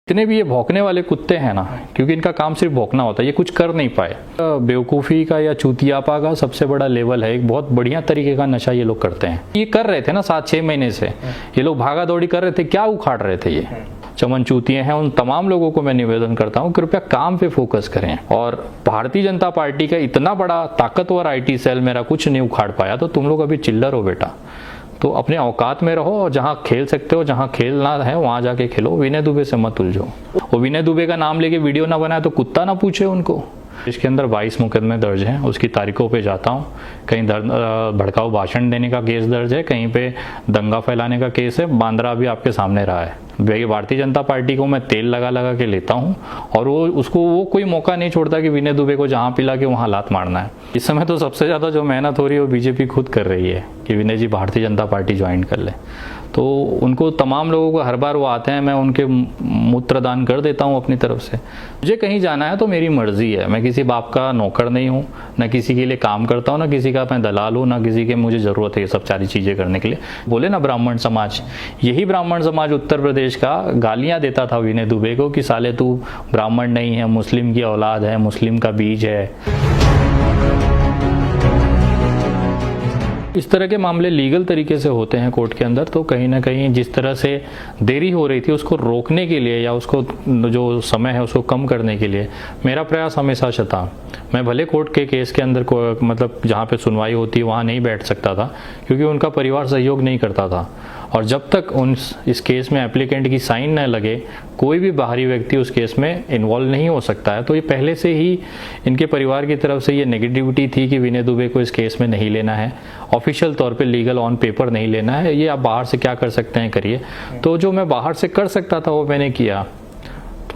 इतने भी ये भौंकने वाले कुत्ते हैं ना, क्योंकि इनका काम सिर्फ भौंकना होता है, ये कुछ कर नहीं पाए। बेवकूफ़ी का या चूतियापा का सबसे बड़ा लेवल है। एक बहुत बढ़िया तरीके का नशा ये लोग करते हैं। ये कर रहे थे ना 7-6 महीने से, ये लोग भागा दौड़ी कर रहे थे, क्या उखाड़ रहे थे ये चमन चूतिए हैं। उन तमाम लोगों को मैं निवेदन करता हूं कृपया काम पे फोकस करें। और भारतीय जनता पार्टी का इतना बड़ा ताकतवर IT सेल मेरा कुछ नहीं उखाड़ पाया, तो तुम लोग अभी चिल्लर हो बेटा। तो अपने औकात में रहो और जहाँ खेल सकते हो, जहाँ खेलना है वहाँ जाके खेलो। विनय दुबे से मत उलझो। वो विनय दुबे का नाम लेके वीडियो ना बनाए तो कुत्ता ना पूछे उनको। इसके अंदर 22 मुकदमे दर्ज हैं। उसकी तारीखों पे जाता हूँ। कहीं भड़काऊ भाषण देने का केस दर्ज है, कहीं पे दंगा फैलाने का केस है। बांद्रा भी आपके सामने रहा है। भारतीय जनता पार्टी को मैं तेल लगा लगा के लेता हूँ और वो कोई मौका नहीं छोड़ता कि विनय दुबे को जहाँ पिला के वहाँ लात मारना है। इस समय तो सबसे ज़्यादा जो मेहनत हो रही है वो बीजेपी खुद कर रही है कि विनय जी भारतीय जनता पार्टी ज्वाइन कर ले। तो उनको तमाम लोगों को हर बार वो आते हैं, मैं उनके मूत्रदान कर देता हूँ अपनी तरफ से। मुझे कहीं जाना है तो मेरी मर्जी है। मैं किसी बाप का नौकर नहीं हूँ, ना किसी के लिए काम करता हूँ, ना किसी का मैं दलाल हूँ, ना किसी के मुझे ज़रूरत है ये सब सारी चीज़ें करने के लिए। बोले ना ब्राह्मण समाज, यही ब्राह्मण समाज उत्तर प्रदेश का गालियाँ देता था विनय दुबे को कि साले तू ब्राह्मण नहीं है, मुस्लिम की औलाद है, मुस्लिम का बीज है। इस तरह के मामले लीगल तरीके से होते हैं कोर्ट के अंदर, तो कहीं ना कहीं जिस तरह से देरी हो रही थी उसको रोकने के लिए या उसको जो समय है उसको कम करने के लिए मेरा प्रयास हमेशा था। मैं भले कोर्ट के केस के अंदर को मतलब जहाँ पे सुनवाई होती है वहाँ नहीं बैठ सकता था, क्योंकि उनका परिवार सहयोग नहीं करता था। और जब तक इस केस में एप्लीकेंट की साइन न लगे कोई भी बाहरी व्यक्ति उस केस में इन्वॉल्व नहीं हो सकता है। तो ये पहले से ही इनके परिवार की तरफ से ये नेगेटिविटी थी कि विनय दुबे को इस केस में नहीं लेना है, ऑफिशियल तौर पे लीगल ऑन पेपर नहीं लेना है। ये आप बाहर से क्या कर सकते हैं करिए। तो जो मैं बाहर से कर सकता था वो मैंने किया।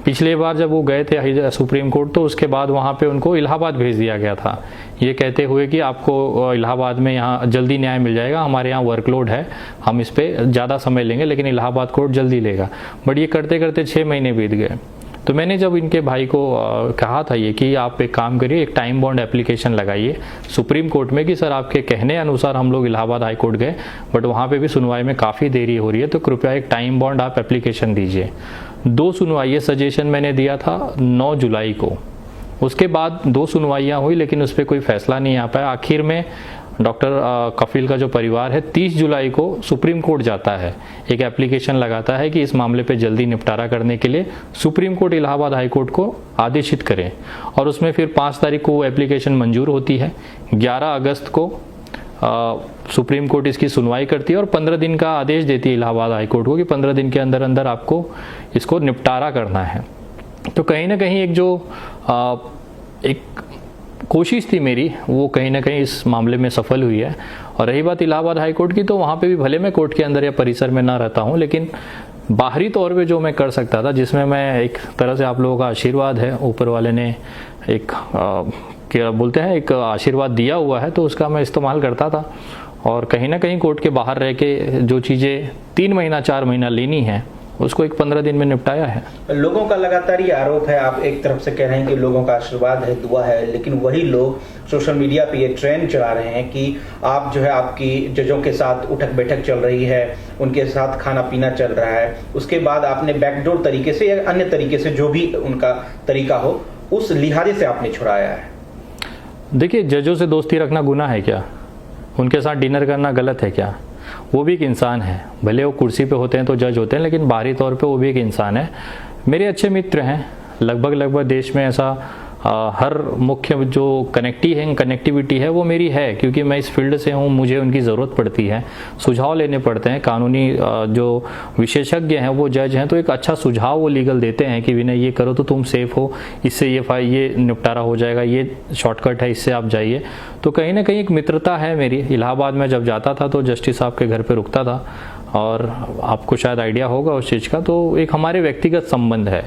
पिछली बार जब वो गए थे सुप्रीम कोर्ट, तो उसके बाद वहाँ पे उनको इलाहाबाद भेज दिया गया था, ये कहते हुए कि आपको इलाहाबाद में यहाँ जल्दी न्याय मिल जाएगा, हमारे यहाँ वर्कलोड है, हम इस पर ज़्यादा समय लेंगे, लेकिन इलाहाबाद कोर्ट जल्दी लेगा। बट ये करते करते 6 महीने बीत गए। तो मैंने जब इनके भाई को कहा था ये कि आप एक काम करिए, एक टाइम बॉन्ड एप्लीकेशन लगाइए सुप्रीम कोर्ट में कि सर आपके कहने अनुसार हम लोग इलाहाबाद हाई कोर्ट गए बट वहाँ पे भी सुनवाई में काफ़ी देरी हो रही है, तो कृपया एक टाइम बॉन्ड आप एप्लीकेशन दीजिए। 2 सुनवाई सजेशन मैंने दिया था 9 जुलाई को। उसके बाद 2 सुनवाइयाँ हुई लेकिन उस पर कोई फैसला नहीं आ पाया। आखिर में डॉक्टर कफील का जो परिवार है 30 जुलाई को सुप्रीम कोर्ट जाता है, एक एप्लीकेशन लगाता है कि इस मामले पे जल्दी निपटारा करने के लिए supreme court Allahabad high court को आदेशित करें। और उसमें फिर 5 तारीख को वो एप्लीकेशन मंजूर होती है। 11 अगस्त को सुप्रीम कोर्ट इसकी सुनवाई करती है और 15 दिन का आदेश देती है इलाहाबाद हाई कोर्ट को कि 15 दिन के अंदर अंदर आपको इसको निपटारा करना है। तो कहीं ना कहीं एक कोशिश थी मेरी, वो कहीं ना कहीं इस मामले में सफल हुई है। और रही बात इलाहाबाद हाई कोर्ट की, तो वहाँ पे भी भले मैं कोर्ट के अंदर या परिसर में ना रहता हूँ, लेकिन बाहरी तौर पे जो मैं कर सकता था, जिसमें मैं एक तरह से आप लोगों का आशीर्वाद है, ऊपर वाले ने एक क्या बोलते हैं एक आशीर्वाद दिया हुआ है, तो उसका मैं इस्तेमाल करता था। और कहीं ना कहीं कोर्ट के बाहर रह के जो चीज़ें 3 महीना 4 महीना लेनी है उसको एक 15 दिन में निपटाया है। लोगों का लगातार ये आरोप है, आप एक तरफ से कह रहे हैं कि लोगों का आशीर्वाद है, दुआ है, लेकिन वही लोग सोशल मीडिया पे ये ट्रेंड चला रहे हैं कि आप जो है आपकी जजों के साथ उठक बैठक चल रही है, उनके साथ खाना पीना चल रहा है, उसके बाद आपने बैकडोर तरीके से या अन्य तरीके से जो भी उनका तरीका हो उस लिहाजे से आपने छुड़ाया है। देखिए, जजों से दोस्ती रखना गुनाह है क्या? उनके साथ डिनर करना गलत है क्या? वो भी एक इंसान है, भले वो कुर्सी पे होते हैं तो जज होते हैं, लेकिन बाहरी तौर पे वो भी एक इंसान है। मेरे अच्छे मित्र हैं, लगभग देश में ऐसा हर मुख्य जो कनेक्टिविटी है वो मेरी है, क्योंकि मैं इस फील्ड से हूँ, मुझे उनकी ज़रूरत पड़ती है, सुझाव लेने पड़ते हैं। कानूनी जो विशेषज्ञ हैं वो जज हैं, तो एक अच्छा सुझाव वो लीगल देते हैं कि विनय ये करो तो तुम सेफ हो, इससे ये निपटारा हो जाएगा, ये शॉर्टकट है, इससे आप जाइए। तो कहीं ना कहीं एक मित्रता है मेरी। इलाहाबाद में जब जाता था तो जस्टिस साहब के घर पर रुकता था, और आपको शायद आइडिया होगा उस चीज़ का। तो एक हमारे व्यक्तिगत संबंध है।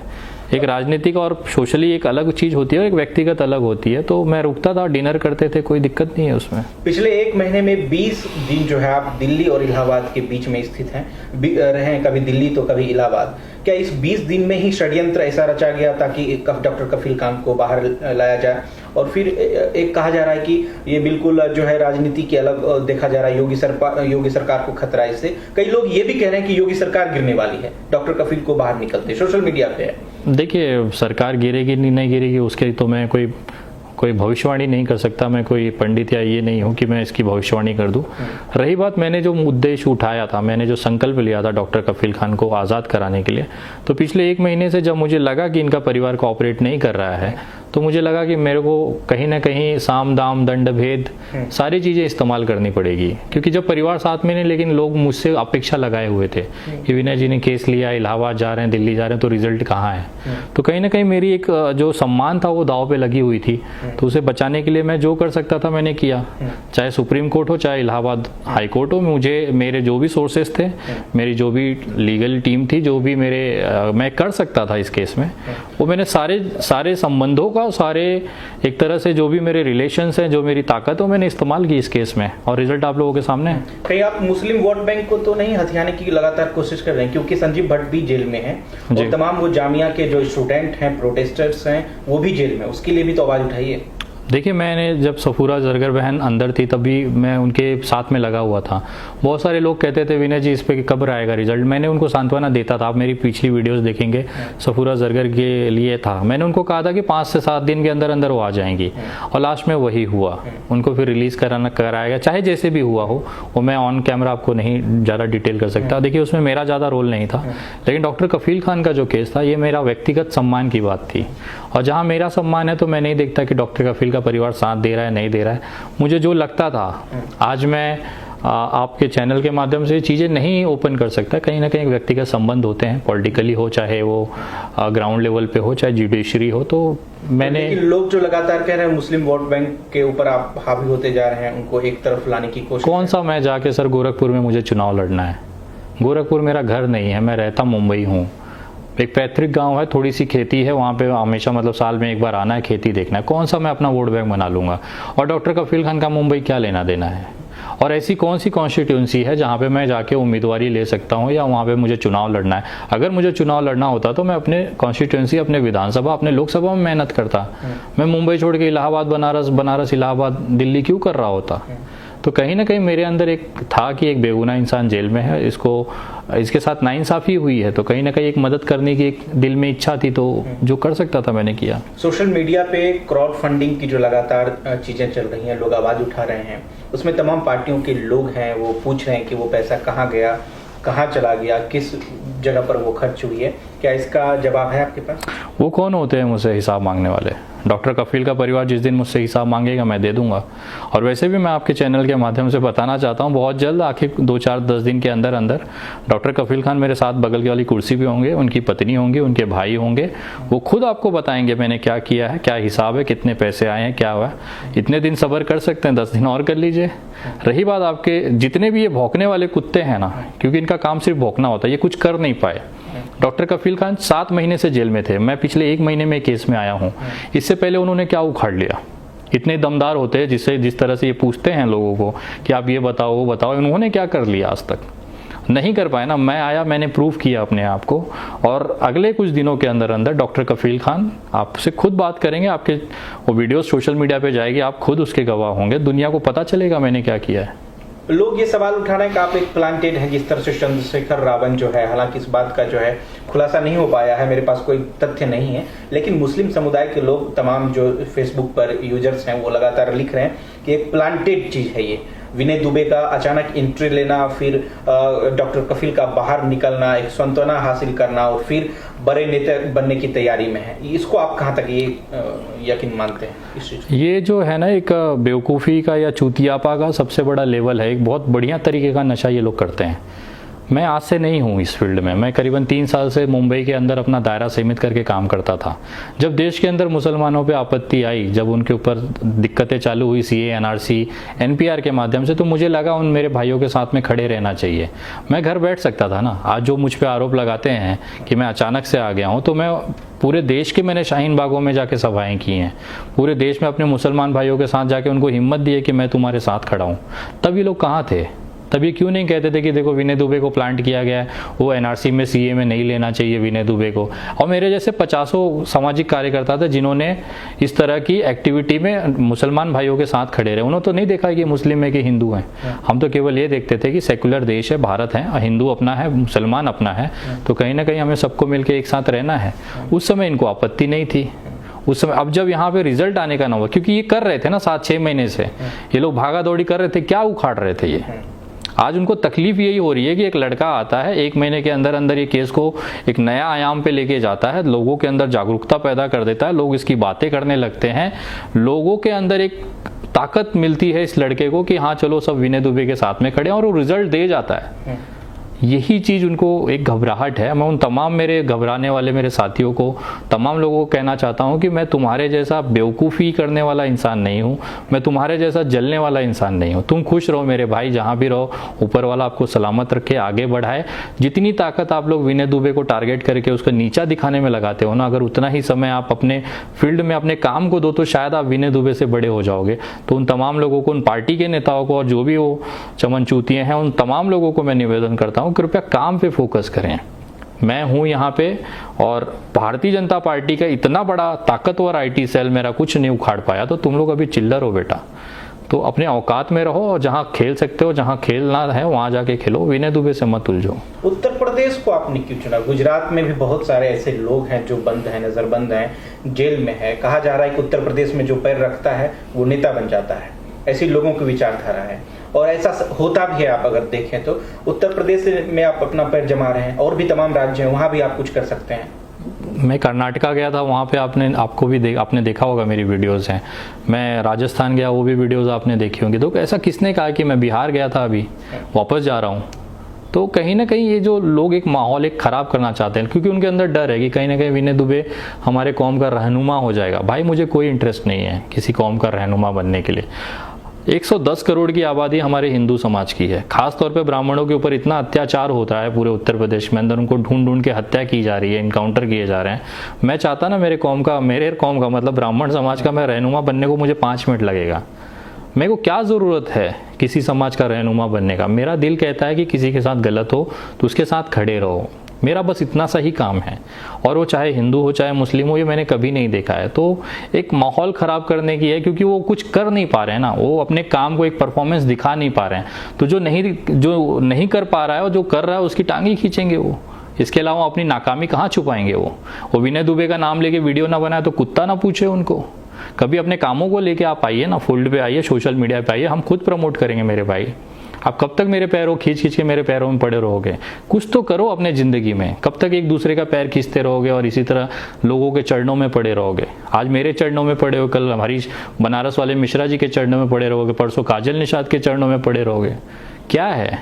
एक राजनीतिक और सोशली एक अलग चीज होती है और एक व्यक्तिगत अलग होती है। तो मैं रुकता था, डिनर करते थे, कोई दिक्कत नहीं है उसमें। पिछले 1 महीने में 20 दिन जो है आप दिल्ली और इलाहाबाद के बीच में स्थित हैं, रहे हैं, कभी दिल्ली तो कभी इलाहाबाद। क्या इस 20 दिन में ही षड्यंत्र ऐसा रचा गया ताकि डॉक्टर कफील खान को बाहर लाया जाए? और फिर एक कहा जा रहा है कि ये बिल्कुल जो है राजनीति के अलग देखा जा रहा है, योगी सरकार को खतरा है इससे। कई लोग ये भी कह रहे हैं कि योगी सरकार गिरने वाली है, डॉक्टर कफील को बाहर निकलते, सोशल मीडिया पे है। देखिए, सरकार गिरेगी नहीं गिरेगी उसके तो मैं कोई भविष्यवाणी नहीं कर सकता। मैं कोई पंडित या ये नहीं हूँ कि मैं इसकी भविष्यवाणी कर दूं। रही बात, मैंने जो उद्देश्य उठाया था, मैंने जो संकल्प लिया था डॉक्टर कफील खान को आज़ाद कराने के लिए, तो पिछले 1 महीने से जब मुझे लगा कि इनका परिवार कोऑपरेट नहीं कर रहा है, तो मुझे लगा कि मेरे को कहीं ना कहीं साम दाम दंड भेद सारी चीज़ें इस्तेमाल करनी पड़ेगी। क्योंकि जब परिवार साथ में नहीं, लेकिन लोग मुझसे अपेक्षा लगाए हुए थे कि विनय जी ने केस लिया, इलाहाबाद जा रहे हैं, दिल्ली जा रहे हैं, तो रिजल्ट कहाँ है। तो कहीं ना कहीं मेरी एक जो सम्मान था वो दाव पे लगी हुई थी। तो उसे बचाने के लिए मैं जो कर सकता था मैंने किया, चाहे सुप्रीम कोर्ट हो, चाहे इलाहाबाद हाई कोर्ट हो। मुझे मेरे जो भी सोर्सेस थे, मेरी जो भी लीगल टीम थी, जो भी मैं कर सकता था इस केस में, वो मैंने सारे संबंधों का, सारे एक तरह से जो भी मेरे रिलेशंस हैं, जो मेरी ताकत है, मैंने इस्तेमाल की इस केस में, और रिजल्ट आप लोगों के सामने है। कहीं आप मुस्लिम वोट बैंक को तो नहीं हथियाने की लगातार कोशिश कर रहे हैं, क्योंकि संजीव भट्ट भी जेल में है और तमाम वो जामिया के जो स्टूडेंट हैं, प्रोटेस्टर्स हैं, वो भी जेल में, उसके लिए भी तो आवाज उठाइए। देखिए, मैंने जब सफूरा जरगर बहन अंदर थी तभी मैं उनके साथ में लगा हुआ था। बहुत सारे लोग कहते थे विनय जी इस पे कब आएगा रिजल्ट, मैंने उनको सांत्वना देता था। आप मेरी पिछली वीडियोस देखेंगे, सफूरा जरगर के लिए था, मैंने उनको कहा था कि 5 से 7 दिन के अंदर अंदर वो आ जाएंगी, और लास्ट में वही हुआ। उनको फिर रिलीज कराएगा, चाहे जैसे भी हुआ हो, वो मैं ऑन कैमरा आपको नहीं ज़्यादा डिटेल कर सकता। देखिए, उसमें मेरा ज़्यादा रोल नहीं था, लेकिन डॉक्टर कफील खान का जो केस था, ये मेरा व्यक्तिगत सम्मान की बात थी, और जहाँ मेरा सम्मान है तो मैं नहीं देखता कि डॉक्टर कफील का परिवार साथ दे रहा है नहीं दे रहा है। मुझे जो लगता था, आज मैं आपके चैनल के माध्यम से चीज़ें नहीं ओपन कर सकता। कहीं ना कहीं व्यक्तिगत संबंध होते हैं, पॉलिटिकली हो, चाहे वो ग्राउंड लेवल पे हो, चाहे जुडिशरी हो। तो मैंने लोग जो लगातार कह रहे हैं मुस्लिम वोट बैंक के ऊपर आप हावी होते जा रहे हैं, उनको एक तरफ लाने की कोशिश। कौन सा मैं जाके सर गोरखपुर में मुझे चुनाव लड़ना है? गोरखपुर मेरा घर नहीं है, मैं रहता मुंबई हूँ। एक पैतृक गांव है, थोड़ी सी खेती है, वहाँ पे हमेशा मतलब साल में एक बार आना है, खेती देखना है। कौन सा मैं अपना वोट बैंक बना लूँगा? और डॉक्टर कफील खान का मुंबई क्या लेना देना है? और ऐसी कौन सी कॉन्स्टिट्यूंसी है जहाँ पे मैं जाके उम्मीदवारी ले सकता हूँ, या वहाँ पे मुझे चुनाव लड़ना है? अगर मुझे चुनाव लड़ना होता तो मैं अपने कॉन्स्टिट्यूंसी, अपने विधानसभा, अपने लोकसभा में मेहनत करता। मैं मुंबई छोड़ के इलाहाबाद, बनारस इलाहाबाद, दिल्ली क्यों कर रहा होता? तो कहीं ना कहीं मेरे अंदर एक था कि एक बेगुनाह इंसान जेल में है, इसके साथ नाइंसाफ़ी हुई है, तो कहीं ना कहीं एक मदद करने की एक दिल में इच्छा थी, तो जो कर सकता था मैंने किया। सोशल मीडिया पे क्राउड फंडिंग की जो लगातार चीज़ें चल रही हैं, लोग आवाज़ उठा रहे हैं, उसमें तमाम पार्टियों के लोग हैं, वो पूछ रहे हैं कि वो पैसा कहाँ गया, कहाँ चला गया, किस जगह पर वो खर्च हुई है। क्या इसका जवाब है आपके पास? वो कौन होते हैं मुझसे हिसाब मांगने वाले? डॉक्टर कफील का परिवार जिस दिन मुझसे हिसाब मांगेगा मैं दे दूंगा। और वैसे भी मैं आपके चैनल के माध्यम से बताना चाहता हूँ, बहुत जल्द, आखिर 2-4-10 दिन के अंदर अंदर डॉक्टर कफील खान मेरे साथ बगल की वाली कुर्सी पे होंगे, उनकी पत्नी होंगी, उनके भाई होंगे। वो खुद आपको बताएंगे मैंने क्या किया है, क्या हिसाब है, कितने पैसे आए हैं, क्या हुआ है। इतने दिन सब्र कर सकते हैं, 10 दिन और कर लीजिए। रही बात आपके जितने भी ये भौंकने वाले कुत्ते हैं ना, क्योंकि इनका काम सिर्फ भौंकना होता है, ये कुछ कर नहीं पाए। डॉक्टर कफील खान 7 महीने से जेल में थे, मैं पिछले 1 महीने में केस में आया हूँ। इससे पहले उन्होंने क्या उखाड़ लिया? इतने दमदार होते हैं जिस तरह से ये पूछते हैं लोगों को कि आप ये बताओ वो बताओ, उन्होंने क्या कर लिया? आज तक नहीं कर पाए ना। मैं आया, मैंने प्रूव किया अपने आप को, और अगले कुछ दिनों के अंदर अंदर डॉक्टर कफील खान आपसे खुद बात करेंगे। आपके वो वीडियो सोशल मीडिया पे जाएगी, आप खुद उसके गवाह होंगे, दुनिया को पता चलेगा मैंने क्या किया है। लोग ये सवाल उठा रहे हैं कि आप एक प्लांटेड हैं, जिस तरह से चंद्रशेखर रावण जो है, हालांकि इस बात का जो है खुलासा नहीं हो पाया है, मेरे पास कोई तथ्य नहीं है, लेकिन मुस्लिम समुदाय के लोग, तमाम जो फेसबुक पर यूजर्स हैं, वो लगातार लिख रहे हैं कि एक प्लांटेड चीज है ये। विनय दुबे का अचानक एंट्री लेना, फिर डॉक्टर कफील का बाहर निकलना, एक सांत्वना हासिल करना, और फिर बड़े नेता बनने की तैयारी में है। इसको आप कहाँ तक ये यकीन मानते हैं इस चीज? ये जो है ना, एक बेवकूफ़ी का या चूतियापा का सबसे बड़ा लेवल है। एक बहुत बढ़िया तरीके का नशा ये लोग करते हैं। मैं आज से नहीं हूँ इस फील्ड में, मैं करीबन 3 साल से मुंबई के अंदर अपना दायरा सीमित करके काम करता था। जब देश के अंदर मुसलमानों पे आपत्ति आई, जब उनके ऊपर दिक्कतें चालू हुई CA, NRC, NPR के माध्यम से, तो मुझे लगा उन मेरे भाइयों के साथ में खड़े रहना चाहिए। मैं घर बैठ सकता था ना। आज जो मुझ पे आरोप लगाते हैं कि मैं अचानक से आ गया हूँ, तो मैं पूरे देश के मैंने शाहीन बागों में जाके सभाएं की हैं, पूरे देश में अपने मुसलमान भाइयों के साथ जाके उनको हिम्मत दी है कि मैं तुम्हारे साथ खड़ा हूँ। तब ये लोग कहाँ थे? तब ये क्यों नहीं कहते थे कि देखो विनय दुबे को प्लांट किया गया है, वो एनआरसी में सीए में नहीं लेना चाहिए विनय दुबे को। और मेरे जैसे 50 सामाजिक कार्यकर्ता थे जिन्होंने इस तरह की एक्टिविटी में मुसलमान भाइयों के साथ खड़े रहे। उन्होंने तो नहीं देखा कि मुस्लिम है कि हिंदू हैं, हम तो केवल ये देखते थे कि सेकुलर देश है, भारत है, हिंदू अपना है, मुसलमान अपना है, तो कहीं ना कहीं हमें सबको मिलकर एक साथ रहना है। उस समय इनको आपत्ति नहीं थी उस समय। अब जब यहाँ पे रिजल्ट आने का ना हुआ, क्योंकि ये कर रहे थे ना 7-6 महीने से ये लोग भागा दौड़ी कर रहे थे, क्या उखाड़ रहे थे ये। आज उनको तकलीफ यही हो रही है कि एक लड़का आता है 1 महीने के अंदर अंदर ये केस को एक नया आयाम पे लेके जाता है, लोगों के अंदर जागरूकता पैदा कर देता है, लोग इसकी बातें करने लगते हैं, लोगों के अंदर एक ताकत मिलती है इस लड़के को कि हाँ चलो सब विनय दुबे के साथ में खड़े हैं, और वो रिजल्ट दे जाता है। यही चीज़ उनको एक घबराहट है। मैं उन तमाम मेरे घबराने वाले मेरे साथियों को, तमाम लोगों को कहना चाहता हूँ कि मैं तुम्हारे जैसा बेवकूफ़ी करने वाला इंसान नहीं हूँ, मैं तुम्हारे जैसा जलने वाला इंसान नहीं हूँ। तुम खुश रहो मेरे भाई, जहाँ भी रहो, ऊपर वाला आपको सलामत रखे, आगे बढ़ाए। जितनी ताकत आप लोग विनय दुबे को टारगेट करके उसका नीचा दिखाने में लगाते हो ना, अगर उतना ही समय आप अपने फील्ड में अपने काम को दो तो शायद आप विनय दुबे से बड़े हो जाओगे। तो उन तमाम लोगों को, उन पार्टी के नेताओं को और जो भी वो चमनचूतियाँ हैं, उन तमाम लोगों को मैं निवेदन करता हूँ कृपया काम पे फोकस करें। मैं हूं यहाँ पे, और भारतीय जनता पार्टी का इतना बड़ा ताकतवर आईटी सेल मेरा कुछ नहीं उखाड़ पाया, तो तुम लोग अभी चिल्लर हो बेटा। तो अपने औकात में रहो, और जहाँ खेल सकते हो, जहाँ खेलना है वहाँ जाके खेलो, विनय दुबे से मत उलझो। उत्तर प्रदेश को आपने क्यों चुना? गुजरात में भी बहुत सारे ऐसे लोग हैं जो बंद हैं, नजरबंद हैं, जेल में है। कहा जा रहा है कि उत्तर प्रदेश में जो पैर रखता है वो नेता बन जाता है, ऐसी लोगों की विचारधारा है, और ऐसा होता भी है। आप अगर देखें तो उत्तर प्रदेश में आप अपना पैर जमा रहे हैं, और भी तमाम राज्य हैं, वहां भी आप कुछ कर सकते हैं। मैं कर्नाटका गया था, वहाँ पे आपने देखा होगा, मेरी वीडियोस हैं। मैं राजस्थान गया, वो भी वीडियोस आपने देखी होंगी। तो ऐसा किसने कहा कि मैं बिहार गया था अभी वापस जा रहा हूँ? तो कहीं ना कहीं ये जो लोग एक माहौल एक ख़राब करना चाहते हैं, क्योंकि उनके अंदर डर है कि कहीं ना कहीं विनय दुबे हमारे कौम का रहनुमा हो जाएगा। भाई मुझे कोई इंटरेस्ट नहीं है किसी कौम का रहनुमा बनने के लिए। 110 करोड़ की आबादी हमारे हिंदू समाज की है। खास तौर पे ब्राह्मणों के ऊपर इतना अत्याचार होता है पूरे उत्तर प्रदेश में, अंदर उनको ढूंढ ढूंढ के हत्या की जा रही है, इनकाउंटर किए जा रहे हैं। मैं चाहता ना मेरे कौम का मतलब ब्राह्मण समाज का मैं रहनुमा बनने को मुझे 5 मिनट लगेगा। मेरे को क्या ज़रूरत है किसी समाज का रहनुमा बनने का? मेरा दिल कहता है कि किसी के साथ गलत हो तो उसके साथ खड़े रहो, मेरा बस इतना सा ही काम है। और वो चाहे हिंदू हो चाहे मुस्लिम हो, ये मैंने कभी नहीं देखा है। तो एक माहौल ख़राब करने की है, क्योंकि वो कुछ कर नहीं पा रहे हैं ना, वो अपने काम को एक परफॉर्मेंस दिखा नहीं पा रहे हैं। तो जो नहीं कर पा रहा है और जो कर रहा है उसकी टांगी खींचेंगे वो। इसके अलावा अपनी नाकामी कहाँ छुपाएंगे वो विनय दुबे का नाम लेके वीडियो ना बनाए तो कुत्ता ना पूछे उनको। कभी अपने कामों को लेके आप आइए ना, फील्ड पे आइए, सोशल मीडिया पे आइए, हम खुद प्रमोट करेंगे मेरे भाई। आप कब तक मेरे पैरों खींच के मेरे पैरों में पड़े रहोगे? कुछ तो करो अपने ज़िंदगी में। कब तक एक दूसरे का पैर खींचते रहोगे और इसी तरह लोगों के चरणों में पड़े रहोगे? आज मेरे चरणों में पड़े हो, कल हमारी बनारस वाले मिश्रा जी के चरणों में पड़े रहोगे, परसों काजल निषाद के चरणों में पड़े रहोगे। क्या है?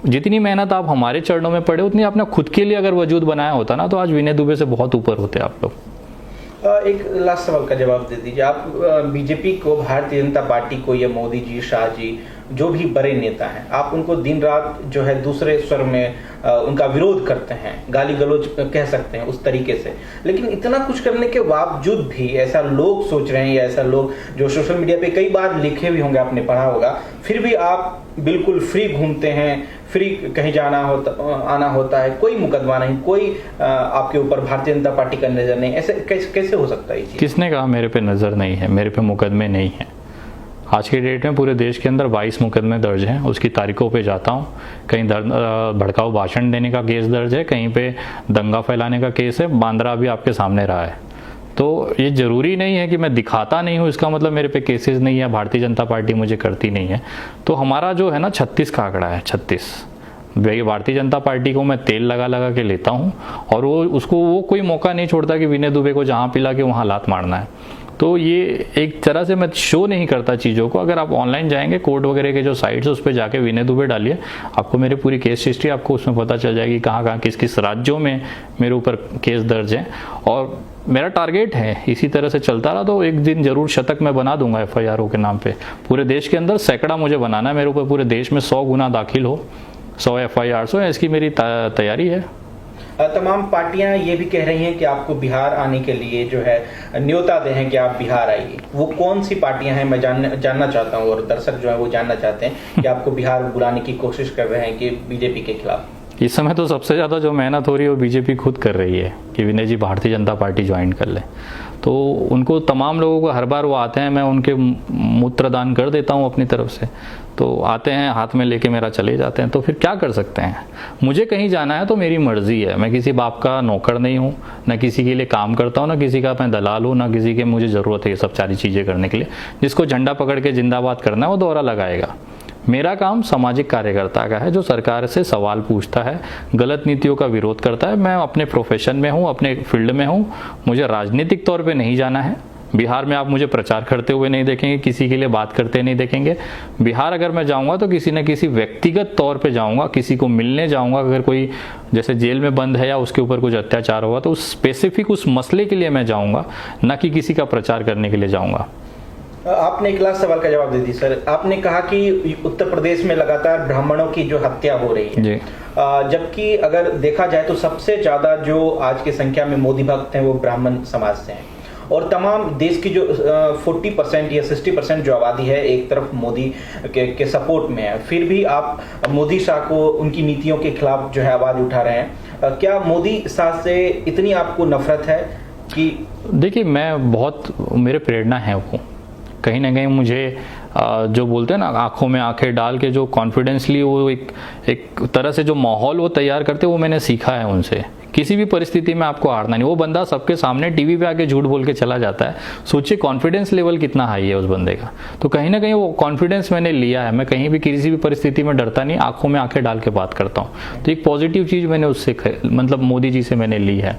जितनी मेहनत आप हमारे चरणों में पड़े, उतनी आपने खुद के लिए अगर वजूद बनाया होता ना, तो आज विनय दुबे से बहुत ऊपर होते आप लोग। एक लास्ट सवाल का जवाब दे दीजिए। आप बीजेपी को, भारतीय जनता पार्टी को, या मोदी जी, शाह जी, जो भी बड़े नेता हैं, आप उनको दिन रात जो है दूसरे स्वर में उनका विरोध करते हैं, गाली गलौज कह सकते हैं उस तरीके से, लेकिन इतना कुछ करने के बावजूद भी ऐसा लोग सोच रहे हैं, या ऐसा लोग जो सोशल मीडिया पे कई बार लिखे भी होंगे, आपने पढ़ा होगा, फिर भी आप बिल्कुल फ्री घूमते हैं, फ्री कहीं आना होता है, कोई मुकदमा नहीं, कोई आपके ऊपर भारतीय जनता पार्टी का नजर नहीं। ऐसे कैसे हो सकता है ये चीज़? किसने कहा मेरे पे नजर नहीं है? मेरे पे मुकदमे नहीं है। आज के डेट में पूरे देश के अंदर 22 मुकदमे दर्ज हैं। उसकी तारीखों पे जाता हूँ, कहीं भड़काऊ भाषण देने का केस दर्ज है, कहीं पे दंगा फैलाने का केस है, बांद्रा भी आपके सामने रहा है। तो ये ज़रूरी नहीं है कि मैं दिखाता नहीं हूँ, इसका मतलब मेरे पे केसेस नहीं है, भारतीय जनता पार्टी मुझे करती नहीं है। तो हमारा जो है ना 36 का आंकड़ा है, 36। भारतीय जनता पार्टी को मैं तेल लगा के लेता हूँ, और वो कोई मौका नहीं छोड़ता कि विनय दुबे को जहाँ पिला के वहाँ लात मारना है। तो ये एक तरह से मैं शो नहीं करता चीज़ों को। अगर आप ऑनलाइन जाएंगे, कोर्ट वगैरह के जो साइट्स है उस पर जाके विनय दुबे डालिए, आपको मेरी पूरी केस हिस्ट्री आपको उसमें पता चल जाएगी, कहाँ किस किस राज्यों में मेरे ऊपर केस दर्ज हैं। और मेरा टारगेट है इसी तरह से चलता रहा तो एक दिन जरूर शतक मैं बना दूंगा FIRओं के नाम पे। पूरे देश के अंदर सैकड़ा मुझे बनाना है, मेरे ऊपर पूरे देश में 100 गुना दाखिल हो, 100 FIRs हो, इसकी मेरी तैयारी है। तमाम पार्टियां ये भी कह रही हैं कि आपको बिहार आने के लिए जो है न्योता दे हैं कि आप बिहार आइए। वो कौन सी पार्टियां हैं, मैं जानना चाहता हूं, और दर्शक जो है वो जानना चाहते हैं कि आपको बिहार बुलाने की कोशिश कर रहे हैं कि बीजेपी के खिलाफ। इस समय तो सबसे ज़्यादा जो मेहनत हो रही है वो बीजेपी खुद कर रही है कि विनय जी भारतीय जनता पार्टी ज्वाइन कर लें। तो उनको तमाम लोगों को हर बार वो आते हैं, मैं उनके मूत्रदान कर देता हूँ अपनी तरफ से, तो आते हैं हाथ में लेके मेरा चले जाते हैं। तो फिर क्या कर सकते हैं, मुझे कहीं जाना है तो मेरी मर्जी है, मैं किसी बाप का नौकर नहीं हूँ, ना किसी के लिए काम करता हूँ, ना किसी का मैं दलाल हूँ, ना किसी के मुझे ज़रूरत है ये सब सारी चीज़ें करने के लिए। जिसको झंडा पकड़ के जिंदाबाद करना है वो दोहरा लगाएगा। मेरा काम सामाजिक कार्यकर्ता का है जो सरकार से सवाल पूछता है, गलत नीतियों का विरोध करता है। मैं अपने प्रोफेशन में हूँ, अपने फील्ड में हूँ, मुझे राजनीतिक तौर पे नहीं जाना है। बिहार में आप मुझे प्रचार करते हुए नहीं देखेंगे, किसी के लिए बात करते नहीं देखेंगे। बिहार अगर मैं जाऊंगा तो किसी न किसी व्यक्तिगत तौर पे जाऊंगा, किसी को मिलने जाऊंगा। अगर कोई जैसे जेल में बंद है या उसके ऊपर कुछ अत्याचार हुआ तो उस स्पेसिफिक उस मसले के लिए मैं जाऊंगा, ना कि किसी का प्रचार करने के लिए जाऊंगा। आपने एक लास्ट सवाल का जवाब दे दी सर। आपने कहा कि उत्तर प्रदेश में लगातार ब्राह्मणों की जो हत्या हो रही है जी। जबकि अगर देखा जाए तो सबसे ज्यादा जो आज की संख्या में मोदी भक्त हैं वो ब्राह्मण समाज से हैं, और तमाम देश की जो 40% या 60% जो आबादी है एक तरफ मोदी के सपोर्ट में है, फिर भी आप मोदी शाह को उनकी नीतियों के खिलाफ जो है आवाज उठा रहे हैं। क्या मोदी शाह से इतनी आपको नफरत है कि? देखिए, मैं बहुत, मेरे प्रेरणा है वो, कहीं ना कहीं मुझे जो बोलते हैं ना आंखों में आंखें डाल के जो कॉन्फिडेंसली वो एक तरह से जो माहौल वो तैयार करते वो मैंने सीखा है उनसे। किसी भी परिस्थिति में आपको हारना नहीं। वो बंदा सबके सामने टीवी पे आके झूठ बोल के चला जाता है, सोचिए कॉन्फिडेंस लेवल कितना हाई है उस बंदे का। तो कहीं ना कहीं वो कॉन्फिडेंस मैंने लिया है, मैं कहीं भी किसी भी परिस्थिति में डरता नहीं, आंखों में आंखें डाल के बात करता हूँ। तो एक पॉजिटिव चीज़ मैंने उससे मतलब मोदी जी से मैंने ली है।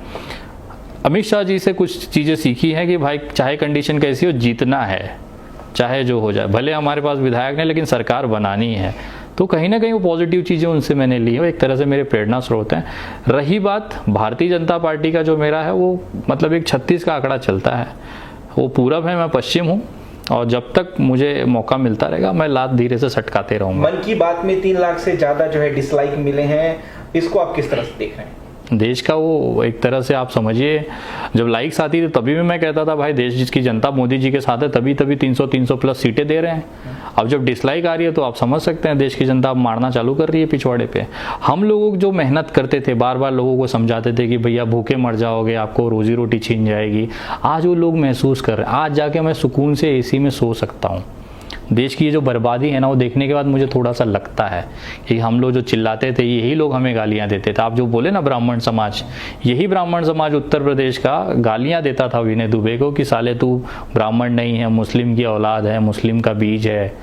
अमित शाह जी से कुछ चीज़ें सीखी हैं कि भाई चाहे कंडीशन कैसी हो, जीतना है, चाहे जो हो जाए। भले हमारे पास विधायक नहीं लेकिन सरकार बनानी है। तो कहीं ना कहीं वो पॉजिटिव चीज़ें उनसे मैंने ली है, एक तरह से मेरे प्रेरणा स्रोत हैं। रही बात भारतीय जनता पार्टी का जो मेरा है वो मतलब एक 36 का आंकड़ा चलता है। वो पूरब है, मैं पश्चिम हूँ, और जब तक मुझे मौका मिलता रहेगा मैं लात धीरे से सटकाते रहूँगा। मन की बात में 3 लाख से ज़्यादा जो है डिसलाइक मिले हैं, इसको आप किस तरह से देख रहे हैं? देश का वो एक तरह से आप समझिए, जब लाइक्स आती थी तभी भी मैं कहता था भाई देश की जनता मोदी जी के साथ है, तभी 300 प्लस सीटें दे रहे हैं। अब जब डिसलाइक आ रही है तो आप समझ सकते हैं देश की जनता अब मारना चालू कर रही है पिछवाड़े पे। हम लोग जो मेहनत करते थे, बार बार लोगों को समझाते थे कि भैया भूखे मर जाओगे, आपको रोजी रोटी छीन जाएगी, आज वो लोग महसूस कर रहे हैं। आज जाके मैं सुकून से एसी में सो सकता हूँ। देश की ये जो बर्बादी है ना, वो देखने के बाद मुझे थोड़ा सा लगता है कि हम लोग जो चिल्लाते थे यही लोग हमें गालियां देते थे। आप जो बोले ना ब्राह्मण समाज, यही ब्राह्मण समाज उत्तर प्रदेश का गालियां देता था विनय दुबे को कि साले तू ब्राह्मण नहीं है, मुस्लिम की औलाद है, मुस्लिम का बीज है।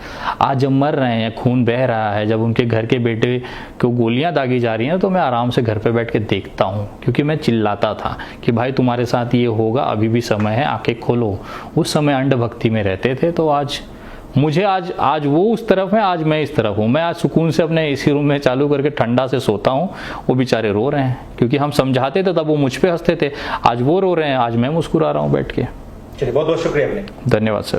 आज जब मर रहे हैं, खून बह रहा है, जब उनके घर के बेटे को गोलियां दागी जा रही हैं, तो मैं आराम से घर पर बैठ के देखता हूँ, क्योंकि मैं चिल्लाता था कि भाई तुम्हारे साथ ये होगा, अभी भी समय है, आंखें खोलो। उस समय अंधभक्ति में रहते थे। तो आज मुझे आज वो उस तरफ है, आज मैं इस तरफ हूँ। मैं आज सुकून से अपने एसी रूम में चालू करके ठंडा से सोता हूँ। वो बेचारे रो रहे हैं, क्योंकि हम समझाते थे तब वो मुझ पे हंसते थे, आज वो रो रहे हैं, आज मैं मुस्कुरा रहा हूँ बैठ के। चलिए, बहुत बहुत शुक्रिया। धन्यवाद सर।